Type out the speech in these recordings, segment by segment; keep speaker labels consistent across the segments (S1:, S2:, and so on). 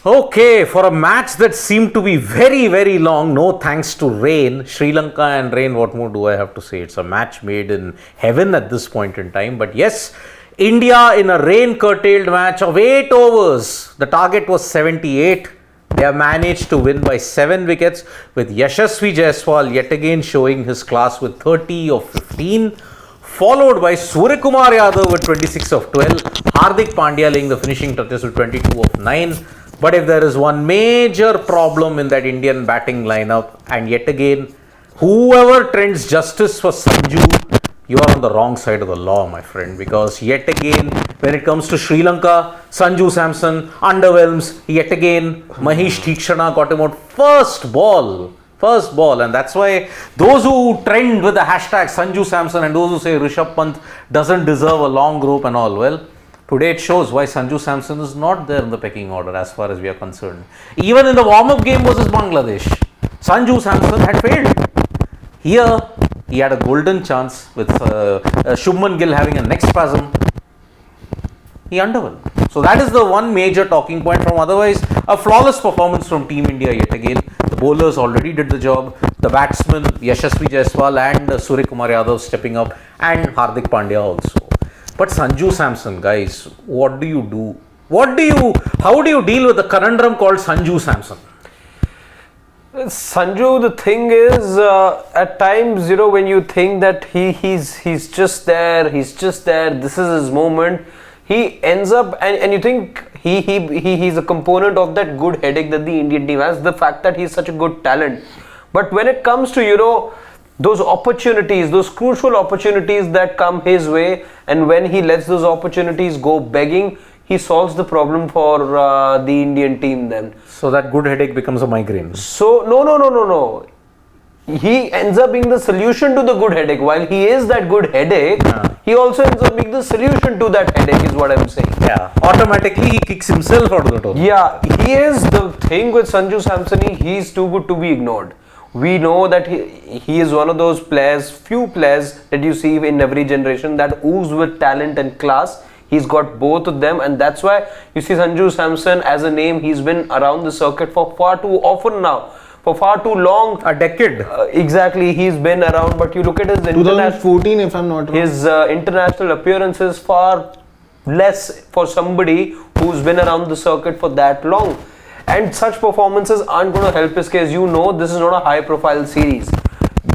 S1: Okay, for a match that seemed to be very, very long, no thanks to rain, Sri Lanka and rain, what more do I have to say? It's a match made in heaven at this point in time. But yes, India in a rain-curtailed match of 8 overs. The target was 78. They have managed to win by 7 wickets with Yashasvi Jaiswal yet again showing his class with 30 of 15. Followed by Suryakumar Yadav with 26 of 12. Hardik Pandya laying the finishing touches with 22 of 9. But if there is one major problem in that Indian batting lineup, and yet again, whoever trends justice for Sanju, you are on the wrong side of the law, my friend. Because yet again, when it comes to Sri Lanka, Sanju Samson underwhelms. Yet again, Mahesh Theekshana got him out first ball. And that's why those who trend with the hashtag Sanju Samson and those who say Rishabh Pant doesn't deserve a long rope and all, well, today it shows why Sanju Samson is not there in the pecking order as far as we are concerned. Even in the warm-up game versus Bangladesh, Sanju Samson had failed. Here, he had a golden chance with Shubman Gill having a neck spasm. He underwhelmed. So that is the one major talking point from otherwise a flawless performance from Team India yet again. The bowlers already did the job. The batsmen Yashasvi Jaiswal and Suryakumar Yadav stepping up and Hardik Pandya also. But Sanju Samson, guys, what do you do? How do you deal with the conundrum called Sanju Samson?
S2: Sanju, the thing is, at times, when you think that he's just there, this is his moment, he ends up, and you think he's a component of that good headache that the Indian team has, the fact that he's such a good talent. But when it comes to, those opportunities, those crucial opportunities that come his way, and when he lets those opportunities go begging, he solves the problem for the Indian team then.
S1: So that good headache becomes a migraine.
S2: So, no. He ends up being the solution to the good headache. While he is that good headache, he also ends up being the solution to that headache is what I'm saying.
S1: Yeah, automatically he kicks himself out of the tournament.
S2: Yeah, he is the thing with Sanju Samson, he's too good to be ignored. We know that he is one of those players, few players that you see in every generation that ooze with talent and class. He's got both of them, and that's why you see Sanju Samson as a name. He's been around the circuit for far too often now, for far too long.
S1: A decade.
S2: Exactly, he's been around, but you look at his
S3: 2014, if I'm not wrong.
S2: His international appearances far less for somebody who's been around the circuit for that long. And such performances aren't going to help his case. This is not a high-profile series.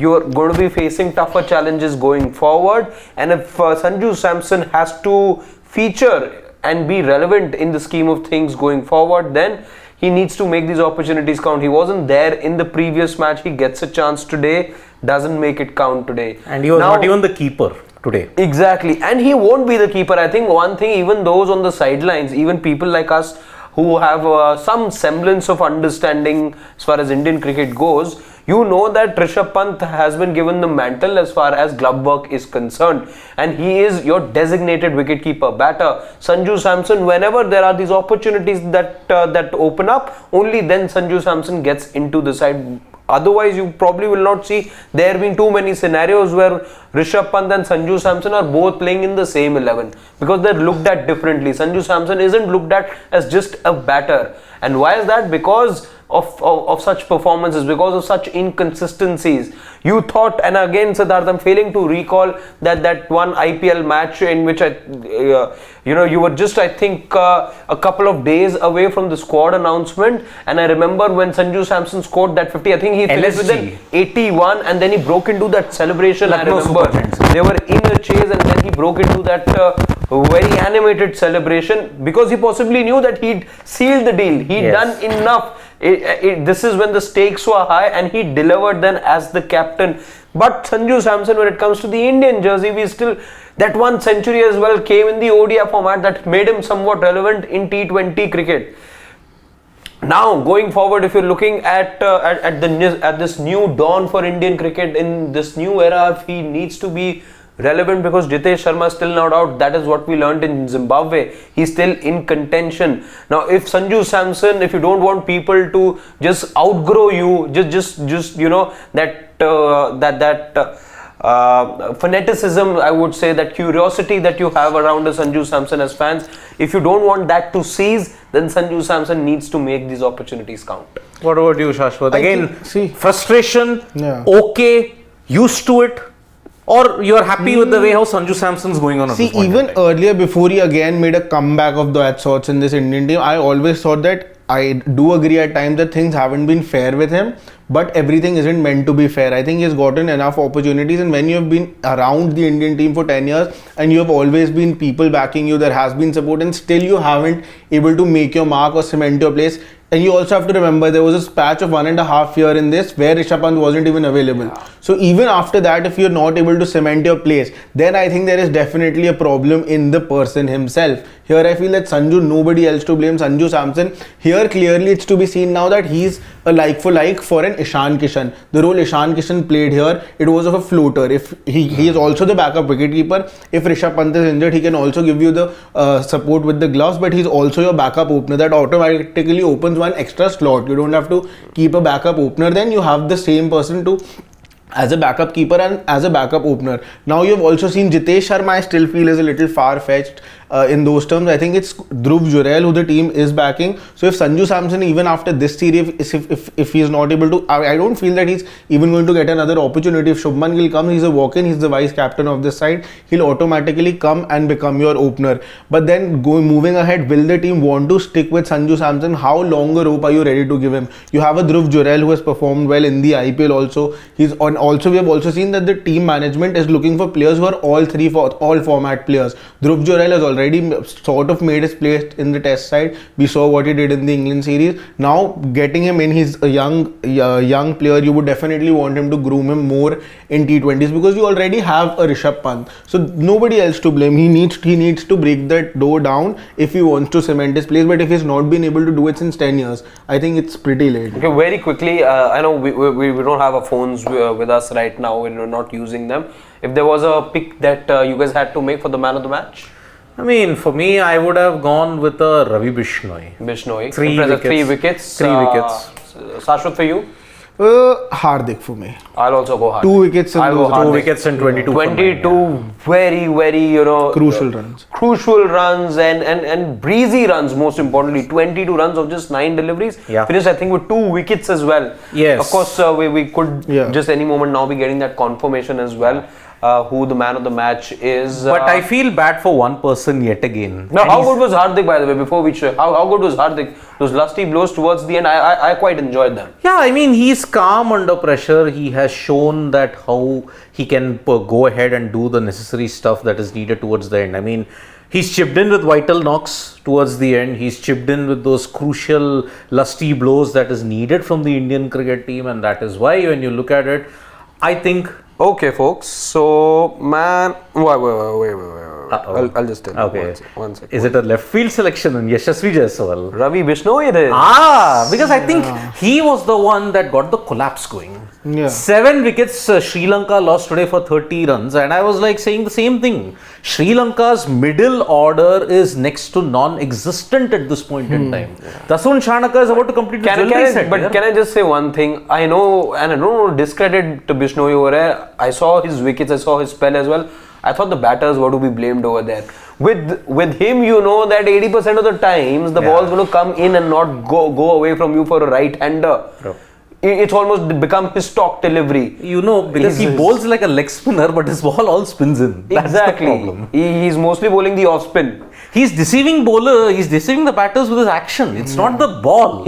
S2: You're going to be facing tougher challenges going forward. And if Sanju Samson has to feature and be relevant in the scheme of things going forward, then he needs to make these opportunities count. He wasn't there in the previous match. He gets a chance today, doesn't make it count today.
S1: And he was not even the keeper today.
S2: Exactly. And he won't be the keeper. I think one thing, even those on the sidelines, even people like us who have some semblance of understanding as far as Indian cricket goes, that Rishabh Pant has been given the mantle as far as glove work is concerned, and he is your designated wicketkeeper batter. Sanju Samson, whenever there are these opportunities that open up, only then Sanju Samson gets into the side. Otherwise, you probably will not see there being too many scenarios where Rishabh Pant and Sanju Samson are both playing in the same 11, because they're looked at differently. Sanju Samson isn't looked at as just a batter. And why is that? Because of such performances, because of such inconsistencies. You thought, and again Siddharth, I'm failing to recall that one IPL match in which you were just, I think, a couple of days away from the squad announcement, and I remember when Sanju Samson scored that 50, I think he finished with an 81, and then he broke into that celebration. I remember they were in a chase, and then he broke into that very animated celebration, because he possibly knew that he'd sealed the deal. He'd done enough. This is when the stakes were high, and he delivered then as the captain. But Sanju Samson, when it comes to the Indian jersey, we still, that one century as well came in the ODI format that made him somewhat relevant in T20 cricket. Now going forward, if you're looking at this new dawn for Indian cricket in this new era, if he needs to be relevant, because Jitesh Sharma is still not out. That is what we learned in Zimbabwe. He's still in contention. Now, if Sanju Samson, if you don't want people to just outgrow you, just that fanaticism, I would say, that curiosity that you have around the Sanju Samson as fans. If you don't want that to cease, then Sanju Samson needs to make these opportunities count.
S1: What about you, Shashwat? Again, frustration,
S3: Yeah.
S1: okay, used to it, or you're happy with the way how Sanju Samson's going on at
S3: See,
S1: this point in
S3: even
S1: time?
S3: earlier, before he again made a comeback of that sorts in this Indian team, I always thought that I do agree at times that things haven't been fair with him, but everything isn't meant to be fair. I think he's gotten enough opportunities, and when you have been around the Indian team for 10 years and you have always been people backing you, there has been support, and still you haven't able to make your mark or cement your place. And you also have to remember there was a patch of 1.5 years in this where Rishabh Pant wasn't even available. So even after that, if you're not able to cement your place, then I think there is definitely a problem in the person himself. Here I feel that Sanju, nobody else to blame. Sanju Samson, here clearly it's to be seen now that he's a like for like for an Ishan Kishan. The role Ishan Kishan played here, it was of a floater. If he is also the backup wicketkeeper. If Rishabh Pant is injured, he can also give you the support with the gloves, but he's also your backup opener. That automatically opens one extra slot. You don't have to keep a backup opener, then you have the same person to as a backup keeper and as a backup opener. Now you've also seen Jitesh Sharma, I still feel is a little far-fetched in those terms. I think it's Dhruv Jurel who the team is backing. So if Sanju Samson, even after this series, if he is not able to, I don't feel that he's even going to get another opportunity. If Shubman Gill comes, he's a walk-in, he's the vice captain of this side, he'll automatically come and become your opener. But then moving ahead, will the team want to stick with Sanju Samson? How long a rope are you ready to give him? You have a Dhruv Jurel who has performed well in the IPL also. Also, we have also seen that the team management is looking for players who are all format players. Dhruv Jurel has already sort of made his place in the test side. We saw what he did in the England series. Now getting him in, he's a young player. You would definitely want him to groom him more in T20s because you already have a Rishabh Pant. So nobody else to blame. He needs to break that door down if he wants to cement his place. But if he's not been able to do it since 10 years, I think it's pretty late.
S2: Okay, very quickly, I know we don't have our phones with us right now, we're not using them. If there was a pick that you guys had to make for the man of the match?
S1: I mean, for me, I would have gone with Ravi Bishnoi.
S2: Bishnoi.
S1: 3 wickets.
S2: 3 wickets. Shashwat, for you?
S3: Hardik for me.
S2: I'll also go Hardik.
S3: 2 wickets in those
S1: 2 wickets and 22.
S2: 22 very,
S3: crucial runs.
S2: Crucial runs and breezy runs, most importantly. 22 runs of just 9 deliveries.
S1: Yeah.
S2: Finished, I think, with 2 wickets as well.
S1: Yes.
S2: Of course, we could just any moment now be getting that confirmation as well. Who the man of the match is.
S1: But I feel bad for one person yet again.
S2: Now, how good was Hardik, by the way, before we show? How good was Hardik? Those lusty blows towards the end, I quite enjoyed them.
S1: Yeah, I mean, he's calm under pressure. He has shown that how he can go ahead and do the necessary stuff that is needed towards the end. I mean, he's chipped in with vital knocks towards the end. He's chipped in with those crucial lusty blows that is needed from the Indian cricket team, and that is why when you look at it, I think.
S2: Okay, folks. So, man, wait. I'll just tell you.
S1: Okay.
S2: One second.
S1: Is it a left field selection in Yashasvi Jaiswal?
S2: Ravi Bishnoi it is.
S1: Because I think he was the one that got the collapse going.
S3: Yeah.
S1: 7 wickets Sri Lanka lost today for 30 runs, and I was like saying the same thing. Sri Lanka's middle order is next to non-existent at this point in time. Dasun Shanaka is about to complete the jewelry set.
S2: But can I just say one thing? I know, and I don't want to discredit to Bishnoi over there. I saw his wickets, I saw his spell as well. I thought the batters were to be blamed over there. With him, you know that 80% of the times the ball's going to come in and not go away from you for a right-hander. It's almost become his stock delivery.
S1: You know, because he bowls like a leg spinner, but his ball all spins in. That's
S2: exactly.
S1: the problem.
S2: He's mostly bowling the off spin.
S1: He's deceiving he's deceiving the batters with his action. It's not the ball.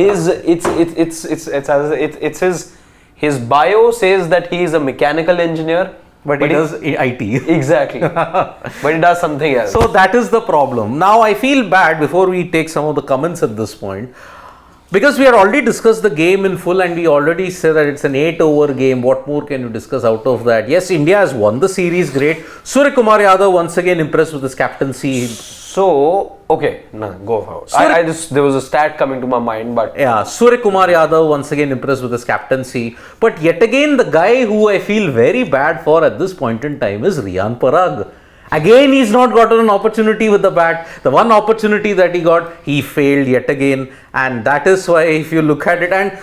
S2: His bio says that he is a mechanical engineer.
S1: But he does IT.
S2: Exactly. But he does something else.
S1: So that is the problem. Now I feel bad before we take some of the comments at this point. Because we had already discussed the game in full and we already said that it's an 8-over game. What more can you discuss out of that? Yes, India has won the series, great. Surya Kumar Yadav once again impressed with his captaincy.
S2: So, okay, no, go forward. There was a stat coming to my mind, but...
S1: Yeah, Surya Kumar Yadav once again impressed with his captaincy. But yet again, the guy who I feel very bad for at this point in time is Riyan Parag. Again, he's not gotten an opportunity with the bat. The one opportunity that he got, he failed yet again. And that is why, if you look at it, and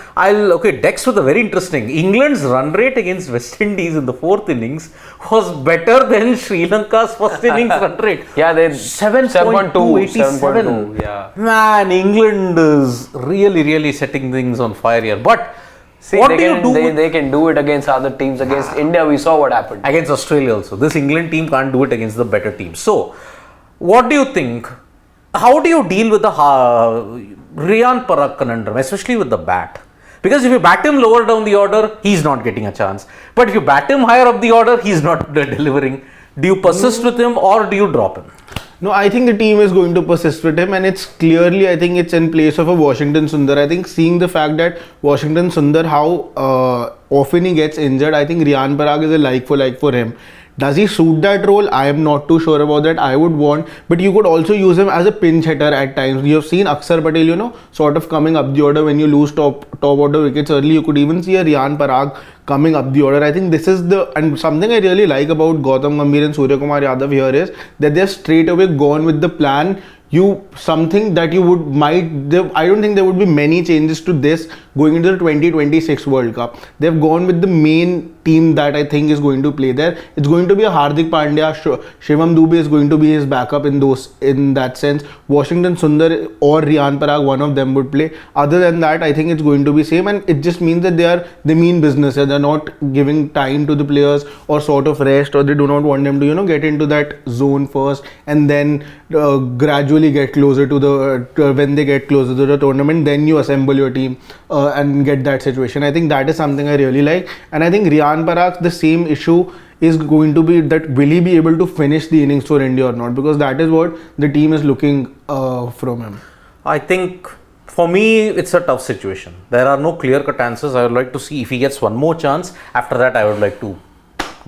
S1: Dex was a very interesting. England's run rate against West Indies in the fourth innings was better than Sri Lanka's first innings run rate.
S2: Yeah, they
S1: 7.287.
S2: Yeah.
S1: Man, England is really setting things on fire here. But
S2: see,
S1: what
S2: they
S1: do you do
S2: they can do it against other teams. Against India, we saw what happened.
S1: against Australia also? This England team can't do it against the better teams. So, what do you think? How do you deal with the Riyan Parag conundrum, especially with the bat? Because if you bat him lower down the order, he's not getting a chance. But if you bat him higher up the order, he's not delivering. Do you persist with him or do you drop him?
S3: No, I think the team is going to persist with him, and it's clearly, I think it's in place of a Washington Sundar. I think seeing the fact that Washington Sundar, how often he gets injured, I think Riyan Parag is a like for him. Does he suit that role? I am not too sure about that. I would want, but you could also use him as a pinch hitter at times. You have seen Akshar Patel, sort of coming up the order when you lose top order wickets early. You could even see a Riyan Parag coming up the order. I think this is and something I really like about Gautam Gambhir and Surya Kumar Yadav here is that they're straight away gone with the plan. Something that you I don't think there would be many changes to this going into the 2026 World Cup. They've gone with the main team that I think is going to play there. It's going to be a Hardik Pandya. Shivam Dubey is going to be his backup in that sense. Washington Sundar or Riyan Parag, one of them would play. Other than that, I think it's going to be same, and it just means that they mean business. They're not giving time to the players or sort of rest, or they do not want them to get into that zone first and then gradually get closer to when they get closer to the tournament, then you assemble your team and get that situation. I think that is something I really like, and I think Riyan Parag, the same issue is going to be that will he be able to finish the innings for India or not, because that is what the team is looking from him.
S1: I think for me, it's a tough situation. There are no clear-cut answers. I would like to see if he gets one more chance. After that, I would like to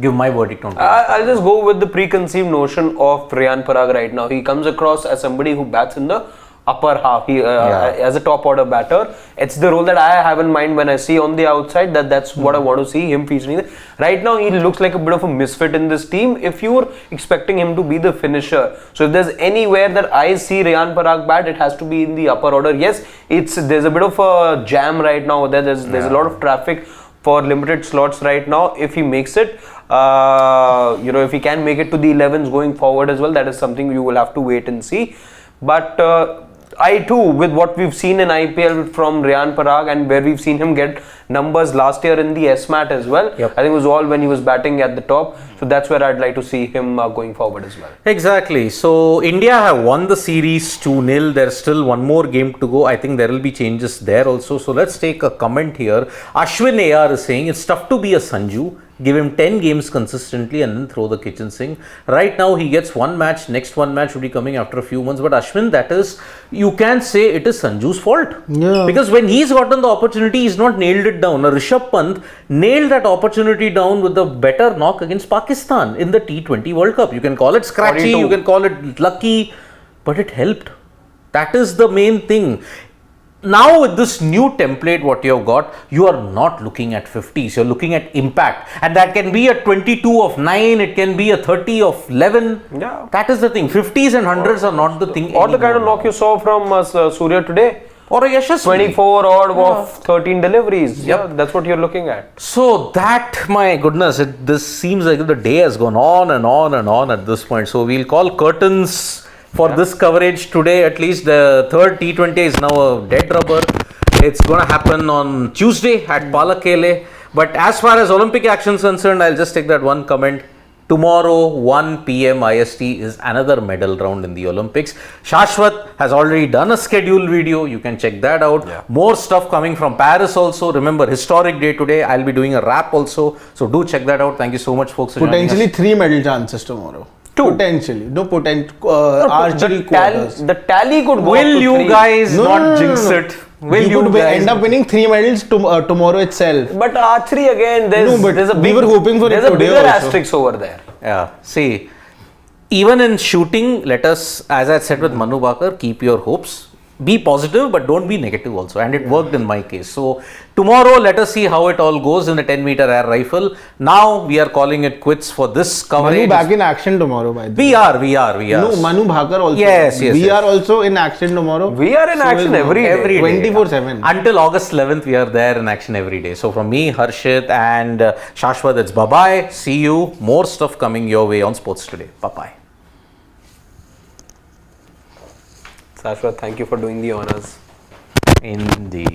S1: give my verdict on it.
S2: I'll just go with the preconceived notion of Riyan Parag right now. He comes across as somebody who bats in the upper half. He as a top order batter. It's the role that I have in mind when I see on the outside that's what I want to see him featuring. Right now, he looks like a bit of a misfit in this team. If you're expecting him to be the finisher, so if there's anywhere that I see Riyan Parag bat, it has to be in the upper order. Yes, there's a bit of a jam right now. There's a lot of traffic for limited slots right now. If he makes it, if he can make it to the 11s going forward as well, that is something you will have to wait and see. But I too, with what we've seen in IPL from Riyan Parag and where we've seen him get numbers last year in the S-Mat as well,
S1: Yep.
S2: I think it was all when he was batting at the top. So that's where I'd like to see him going forward as well.
S1: Exactly. So India have won the series 2-0. There's still one more game to go. I think there will be changes there also. So let's take a comment here. Ashwin AR is saying it's tough to be a Sanju. Give him 10 games consistently and then throw the kitchen sink. Right now he gets one match. Next one match will be coming after a few months. But Ashwin, that is, you can say it is Sanju's fault.
S3: Yeah.
S1: Because when he's gotten the opportunity, he's not nailed it down. Rishabh Pant nailed that opportunity down with a better knock against Pakistan in the T20 World Cup. You can call it scratchy,
S2: 42.
S1: you can call it lucky, but it helped. That is the main thing. Now with this new template what you have got, you are not looking at 50s, you're looking at impact, and that can be a 22 of 9, it can be a 30 of 11.
S2: Yeah.
S1: That is the thing. 50s and 100s are not the thing
S2: Or the kind of
S1: anymore.
S2: knock you saw from Surya today.
S1: Or a Yashasvi.
S2: 24 odd of 13 deliveries.
S1: Yep.
S2: Yeah, that's what you're looking at.
S1: So that, my goodness, this seems like the day has gone on and on and on at this point. So we'll call curtains for this coverage today. At least the third T20 is now a dead rubber. It's going to happen on Tuesday at Palakele. But as far as Olympic action is concerned, I'll just take that one comment. Tomorrow, 1 p.m. IST is another medal round in the Olympics. Shashwat has already done a schedule video. You can check that out.
S2: Yeah.
S1: More stuff coming from Paris also. Remember, historic day today. I'll be doing a wrap also. So do check that out. Thank you so much, folks. For joining us.
S3: Potentially 3 medal chances tomorrow.
S2: 2.
S3: Potentially. No, archery quarters.
S2: The tally could go
S1: Will
S2: up to
S1: you
S2: 3.
S1: guys
S3: No,
S1: not
S3: no, no,
S1: jinx
S3: no.
S1: it? Will
S3: You
S1: you
S3: could
S1: guys
S3: end up winning 3 medals tomorrow itself.
S2: But archery again, there's a
S3: we
S2: big,
S3: were hoping for it
S2: there's a
S3: today
S2: bigger
S3: also.
S2: asterisk over there.
S1: Yeah. See, even in shooting, let us, as I said with Manu Bakar, keep your hopes. be positive, but don't be negative also. And it worked in my case. So tomorrow, let us see how it all goes in the 10-meter air rifle. Now we are calling it quits for this coverage.
S3: Manu back in action tomorrow, by the way.
S1: We are.
S3: No, Manu Bhakar also.
S1: Yes.
S3: We are also in action tomorrow.
S2: We are in action every day.
S3: 24/7.
S1: Until August 11th, we are there in action every day. So from me, Harshit and Shashwat, it's bye-bye. See you. More stuff coming your way on Sports Today. Bye-bye.
S2: Sashwat, thank you for doing the honors.
S1: Indeed.